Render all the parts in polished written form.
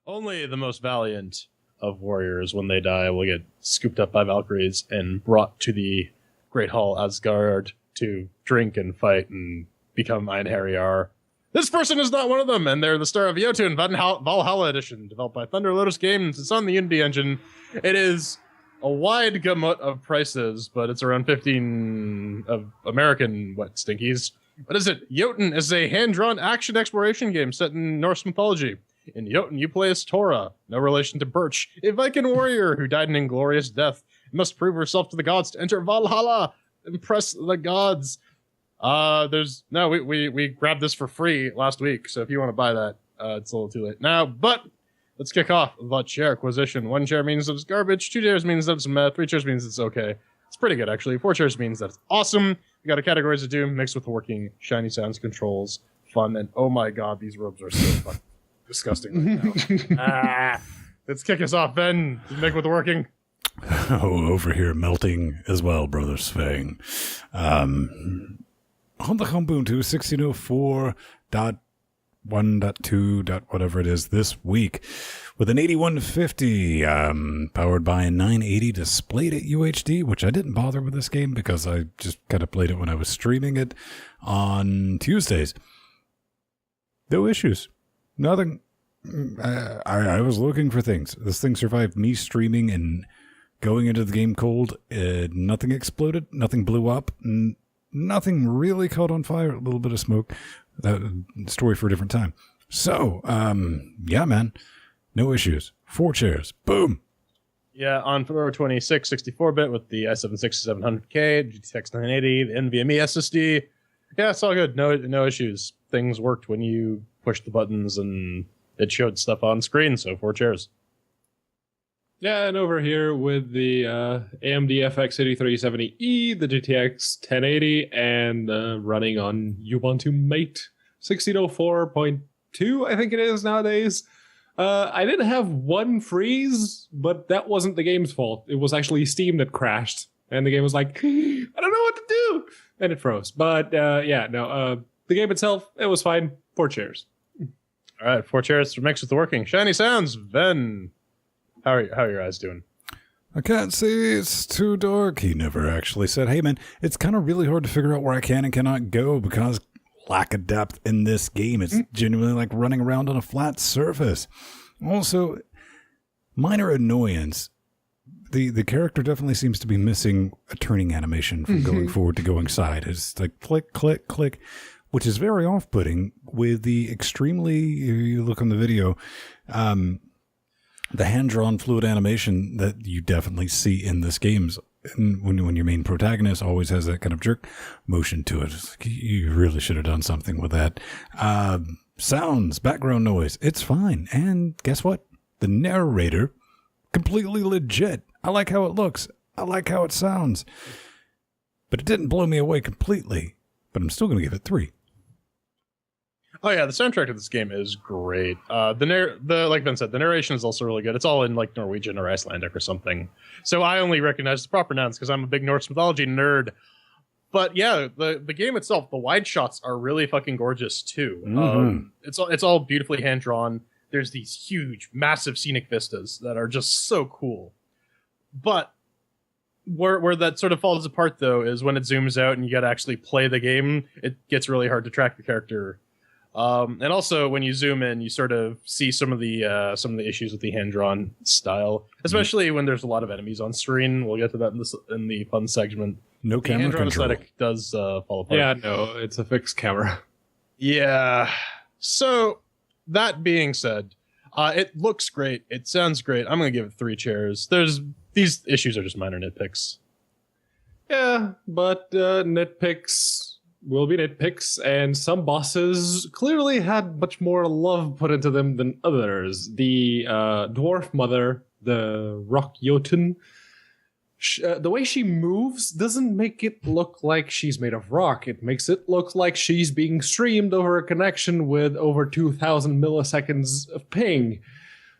Only the most valiant of warriors, when they die, will get scooped up by Valkyries and brought to the Great Hall Asgard to drink and fight and become Einherjar. This person is not one of them, and they're the star of Jotun, Valhalla Edition, developed by Thunder Lotus Games. It's on the Unity engine. It is a wide gamut of prices, but it's around 15 of American wet stinkies. What is it? Jotun is a hand-drawn action exploration game set in Norse mythology. In Jotun, you play as Thora, no relation to Birch, a Viking warrior who died an inglorious death. You must prove herself to the gods to enter Valhalla. Impress the gods. We grabbed this for free last week, so if you want to buy that, it's a little too late now. But let's kick off the CHAIRQUISITION. 1 chair means that it's garbage, 2 chairs means that it's meh, 3 chairs means it's okay. It's pretty good, actually. 4 chairs means that it's awesome. We got a categories to do, mixed with working, shiny sounds, controls, fun, and oh my god, these robes are so fucking disgusting right now. Let's kick us off, Ben. Make with the working. Oh, over here melting as well, Brother Svang. On the Ubuntu 1604.1.2. whatever it is this week with an 8150 powered by a 980 displayed at UHD, which I didn't bother with this game because I just kind of played it when I was streaming it on Tuesdays. No issues. Nothing. I was looking for things. This thing survived me streaming and going into the game cold. Nothing exploded. Nothing blew up. Nothing really caught on fire. A little bit of smoke. That story for a different time. So, yeah, man. No issues. 4 chairs. Boom. Yeah, on Fedora 26, 64-bit with the i7-6700K, GTX 980, the NVMe SSD. Yeah, it's all good. No issues. Things worked when you pushed the buttons and it showed stuff on screen, so 4 chairs. Yeah, and over here with the AMD FX 8370E, the GTX 1080, and running on Ubuntu Mate 1604.2, I think it is nowadays. I did have one freeze, but that wasn't the game's fault. It was actually Steam that crashed, and the game was like, I don't know what to do, and it froze. But the game itself, it was fine. 4 chairs. All right, 4 chairs to mix with the working. Shiny sounds, Ben. How are your eyes doing? I can't see. It's too dark. He never actually said, hey, man, it's kind of really hard to figure out where I can and cannot go because lack of depth in this game. It's genuinely like running around on a flat surface. Also, minor annoyance. The character definitely seems to be missing a turning animation from going forward to going side. It's like click, click, click, which is very off-putting with the extremely, you look on the video, the hand-drawn fluid animation that you definitely see in this game. And when your main protagonist always has that kind of jerk motion to it. It's like, you really should have done something with that. Sounds, background noise, it's fine. And guess what? The narrator, completely legit. I like how it looks. I like how it sounds. But it didn't blow me away completely. But I'm still going to give it 3. Oh yeah, the soundtrack of this game is great. Like Ben said, the narration is also really good. It's all in like Norwegian or Icelandic or something. So I only recognize the proper nouns because I'm a big Norse mythology nerd. But yeah, the game itself, the wide shots are really fucking gorgeous too. It's all beautifully hand drawn. There's these huge, massive scenic vistas that are just so cool. But where that sort of falls apart though is when it zooms out and you got to actually play the game. It gets really hard to track the character. And also when you zoom in, you sort of see some of the issues with the hand-drawn style, especially when there's a lot of enemies on screen. We'll get to that in the fun segment. No camera hand-drawn control. aesthetic does fall apart. Yeah, no, it's a fixed camera. Yeah. So that being said, it looks great. It sounds great. I'm gonna give it 3 chairs. These issues are just minor nitpicks. Yeah, but nitpicks will be nitpicks, and some bosses clearly had much more love put into them than others. The dwarf mother, the Rock Jotun, the way she moves doesn't make it look like she's made of rock. It makes it look like she's being streamed over a connection with over 2,000 milliseconds of ping.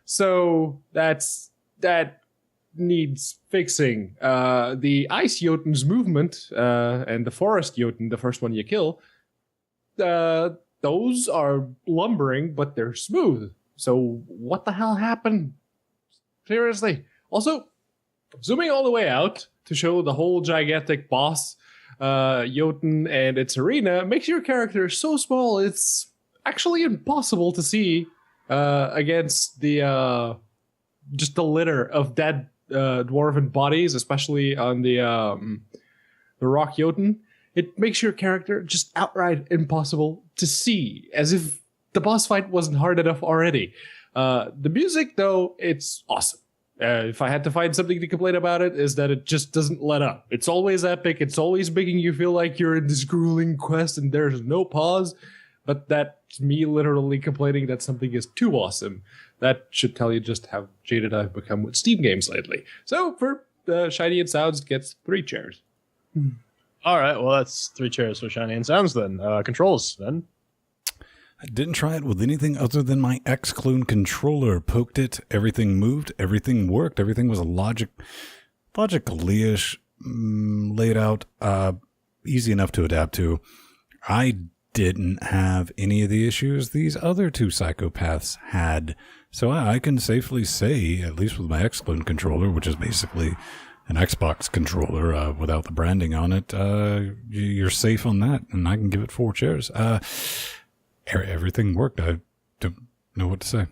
So that needs fixing. The Ice Jotun's movement and the Forest Jotun, the first one you kill, those are lumbering, but they're smooth. So what the hell happened? Seriously. Also, zooming all the way out to show the whole gigantic boss, Jotun and its arena, makes your character so small it's actually impossible to see against the just the litter of dead dwarven bodies, especially on the rock Jotun. It makes your character just outright impossible to see, as if the boss fight wasn't hard enough already. The music, though, it's awesome. If I had to find something to complain about it, is that it just doesn't let up. It's always epic. It's always making you feel like you're in this grueling quest and there's no pause. But that's me literally complaining that something is too awesome. That should tell you just how jaded I've become with Steam games lately. So for Shiny and Sounds, gets 3 chairs. All right, well, that's 3 chairs for Shiny and Sounds then. Controls then. I didn't try it with anything other than my X-Clone controller. Poked it, everything moved, everything worked, everything was logically-ish laid out, easy enough to adapt to. I didn't have any of the issues these other 2 psychopaths had. So I can safely say, at least with my X-Clone controller, which is basically an Xbox controller without the branding on it, you're safe on that, and I can give it 4 chairs. Everything worked. I don't know what to say.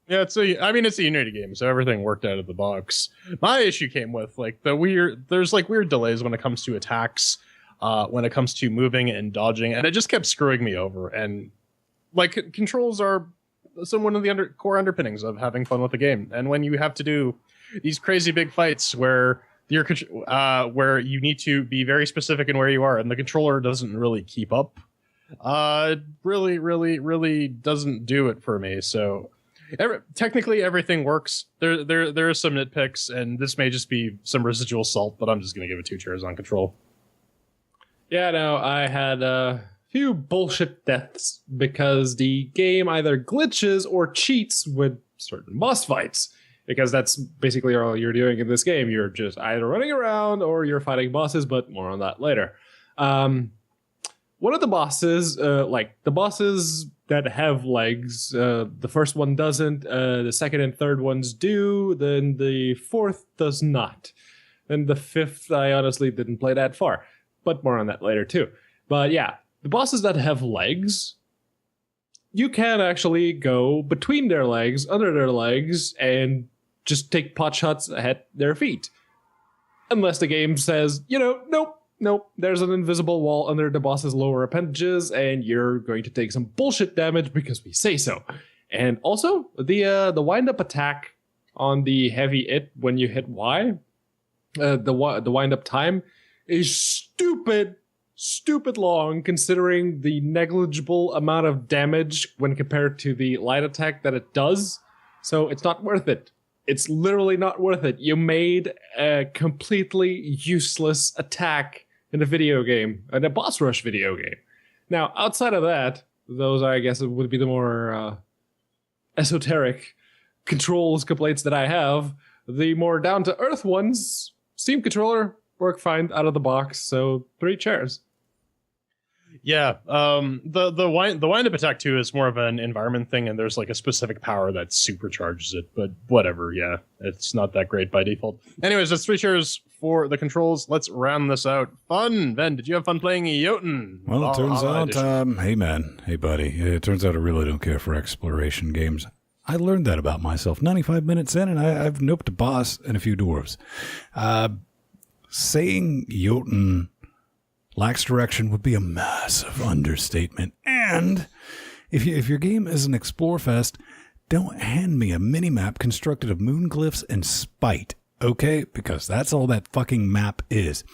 Yeah, it's a Unity game, so everything worked out of the box. My issue came with there's weird delays when it comes to attacks, when it comes to moving and dodging, and it just kept screwing me over. And controls are one of the core underpinnings of having fun with the game. And when you have to do these crazy big fights where where you need to be very specific in where you are, and the controller doesn't really keep up, really doesn't do it for me. So technically everything works. There are some nitpicks, and this may just be some residual salt, but I'm just going to give it 2 chairs on control. Yeah, no, I had a few bullshit deaths because the game either glitches or cheats with certain boss fights. Because that's basically all you're doing in this game. You're just either running around or you're fighting bosses, but more on that later. One of the bosses, the bosses that have legs, the first one doesn't, the second and third ones do, then the fourth does not. And the fifth, I honestly didn't play that far, but more on that later too. But yeah, the bosses that have legs, you can actually go between their legs, under their legs, and just take pot shots at their feet. Unless the game says, nope, there's an invisible wall under the boss's lower appendages, and you're going to take some bullshit damage because we say so. And also, the wind-up attack on the heavy it when you hit Y, the wind-up time is stupid long, considering the negligible amount of damage when compared to the light attack that it does. So it's not worth it. It's literally not worth it. You made a completely useless attack in a video game, in a boss rush video game. Now, outside of that, those, I guess, would be the more esoteric controls complaints that I have. The more down-to-earth ones, Steam controller, work fine out of the box, so 3 chairs. Yeah, the wind-up attack too is more of an environment thing, and there's a specific power that supercharges it. But whatever, yeah, it's not that great by default. Anyways, that's 3 chairs for the controls. Let's round this out. Fun, Ben. Did you have fun playing Jotun? Well, it turns out, hey man, hey buddy, it turns out I really don't care for exploration games. I learned that about myself 95 minutes in, and I've noped a boss and a few dwarves. Saying Jotun lacks direction would be a massive understatement. And if your game is an explore fest, don't hand me a minimap constructed of moon glyphs and spite, okay? Because that's all that fucking map is.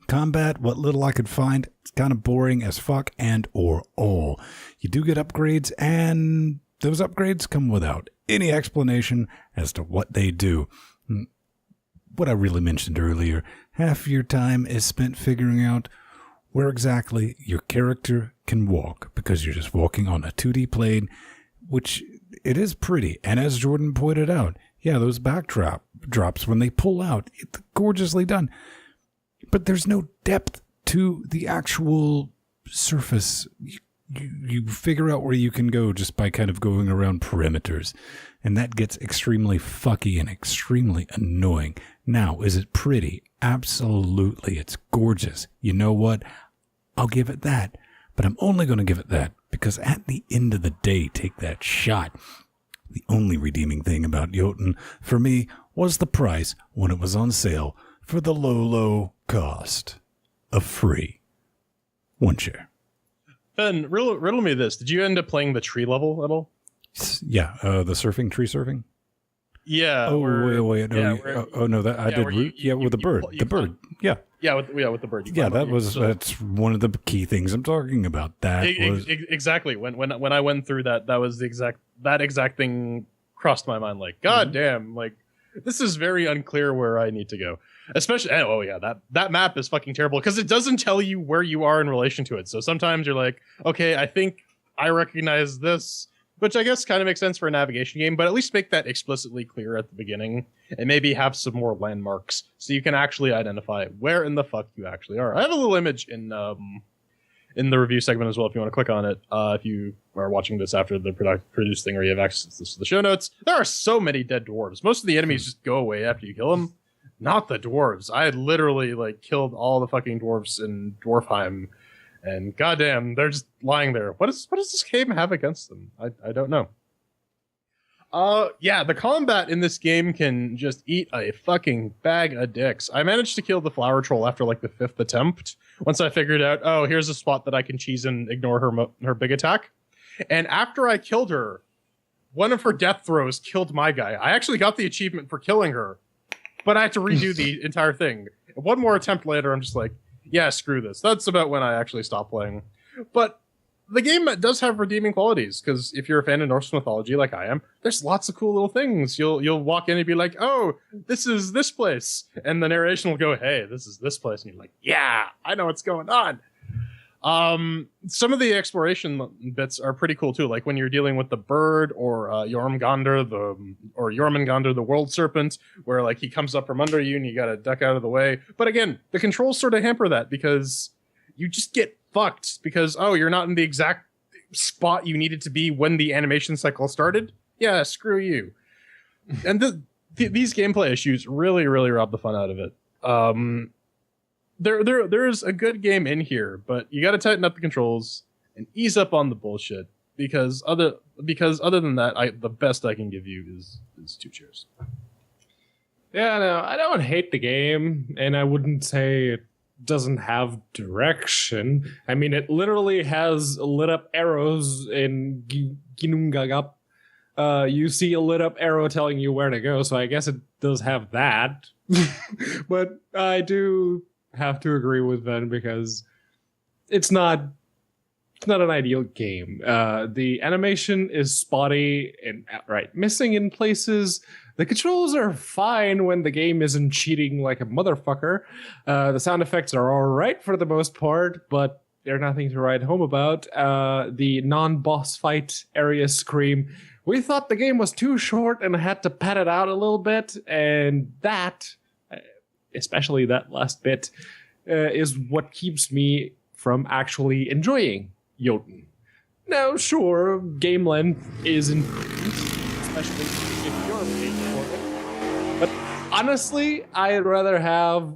Combat, what little I could find, it's kind of boring as fuck and or all. You do get upgrades, and those upgrades come without any explanation as to what they do. What I really mentioned earlier, half your time is spent figuring out where exactly your character can walk, because you're just walking on a 2D plane, which it is pretty. And as Jordan pointed out, yeah, those backdrops when they pull out, it's gorgeously done. But there's no depth to the actual surface. you figure out where you can go just by kind of going around perimeters. And that gets extremely fucky and extremely annoying. Now, is it pretty? Absolutely. It's gorgeous. You know what? I'll give it that. But I'm only going to give it that because at the end of the day, take that shot. The only redeeming thing about Jotun for me was the price when it was on sale for the low cost of free 1 share. Ben, riddle me this. Did you end up playing the tree level at all? Yeah, the tree surfing? Yeah. Oh, wait. No, that I did. With the bird. The bird. Yeah. Yeah, with the bird. That's one of the key things I'm talking about. Exactly. When I went through that was that exact thing crossed my mind. Like, God damn, like this is very unclear where I need to go. Especially, that map is fucking terrible because it doesn't tell you where you are in relation to it. So sometimes you're like, okay, I think I recognize this, which I guess kind of makes sense for a navigation game, but at least make that explicitly clear at the beginning and maybe have some more landmarks so you can actually identify where in the fuck you actually are. I have a little image in the review segment as well if you want to click on it. If you are watching this after the produced thing or you have access to the show notes, there are so many dead dwarves. Most of the enemies just go away after you kill them. Not the dwarves. I had literally killed all the fucking dwarves in Dwarfheim. And goddamn, they're just lying there. What does this game have against them? I don't know. The combat in this game can just eat a fucking bag of dicks. I managed to kill the flower troll after the 5th attempt. Once I figured out, oh, here's a spot that I can cheese and ignore her big attack. And after I killed her, one of her death throws killed my guy. I actually got the achievement for killing her, but I had to redo the entire thing. One more attempt later, I'm just like, yeah, screw this. That's about when I actually stopped playing. But the game does have redeeming qualities, because if you're a fan of Norse mythology like I am, there's lots of cool little things. You'll walk in and be like, oh, this is this place. And the narration will go, hey, this is this place. And you're like, yeah, I know what's going on. Some of the exploration bits are pretty cool too. Like when you're dealing with the bird or Jormungandr, the world serpent, where he comes up from under you and you gotta duck out of the way. But again, the controls sort of hamper that because you just get fucked because, oh, you're not in the exact spot you needed to be when the animation cycle started. Yeah, screw you. And these gameplay issues really, really rob the fun out of it. There's a good game in here, but you got to tighten up the controls and ease up on the bullshit because other than that, the best I can give you is 2 cheers. Yeah, no, I don't hate the game, and I wouldn't say it doesn't have direction. I mean, it literally has lit up arrows in Ginnungagap. You see a lit up arrow telling you where to go, so I guess it does have that. But I do have to agree with Ben because it's not an ideal game. The animation is spotty and outright missing in places. The controls are fine when the game isn't cheating like a motherfucker. The sound effects are all right for the most part, but they're nothing to write home about. The non-boss fight area scream. We thought the game was too short and had to pad it out a little bit, and that, especially that last bit, is what keeps me from actually enjoying Jotun. Now, sure, game length is important, especially if you're paying for it. But honestly, I'd rather have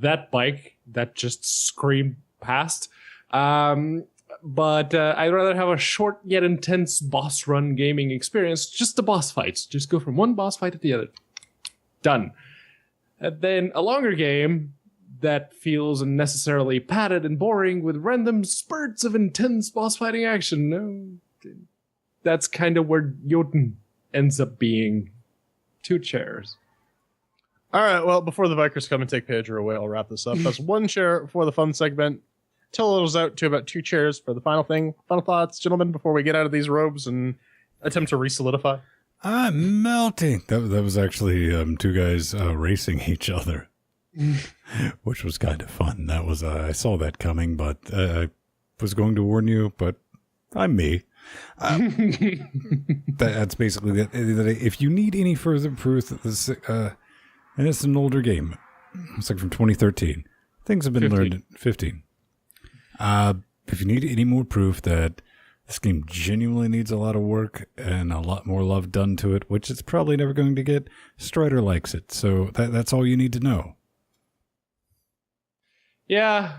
that bike that just screamed past. But I'd rather have a short yet intense boss run gaming experience. Just the boss fights. Just go from one boss fight to the other. Done. And then a longer game that feels unnecessarily padded and boring with random spurts of intense boss fighting action. No, that's kind of where Jotun ends up being. 2 chairs. All right, well, before the Vikers come and take Pedro away, I'll wrap this up. That's 1 chair for the fun segment. Tell us out to about 2 chairs for the final thing. Final thoughts, gentlemen, before we get out of these robes and attempt to re-solidify. I'm melting. That was actually 2 guys racing each other, which was kind of fun. That was I saw that coming, but I was going to warn you, but I'm me. That's basically that. If you need any further proof that this, and it's an older game, it's from 2013. Things have been 15. learned. 15. if you need any more proof that this game genuinely needs a lot of work and a lot more love done to it, which it's probably never going to get, Strider likes it. So that's all you need to know. Yeah,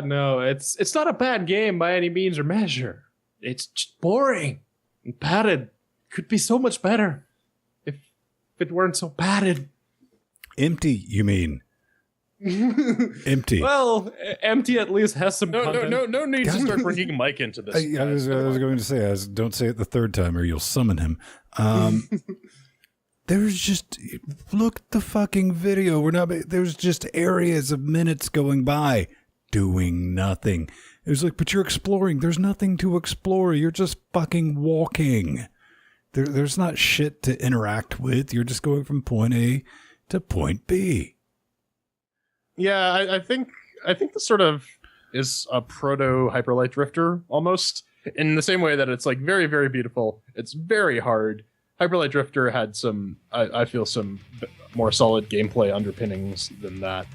no, it's not a bad game by any means or measure. It's just boring and padded. Could be so much better if it weren't so padded. Empty, you mean? Empty. Well, Empty at least has some content. No need to start bringing Mike into this. I was going to say, don't say it the third time or you'll summon him. There's just, look at the fucking video. There's just areas of minutes going by doing nothing. It was like, but you're exploring. There's nothing to explore. You're just fucking walking. There's not shit to interact with. You're just going from point A to point B. Yeah, I think this sort of is a proto Hyperlight Drifter almost, in the same way that it's like very, very beautiful. It's very hard. Hyperlight Drifter had some, I feel, some more solid gameplay underpinnings than that.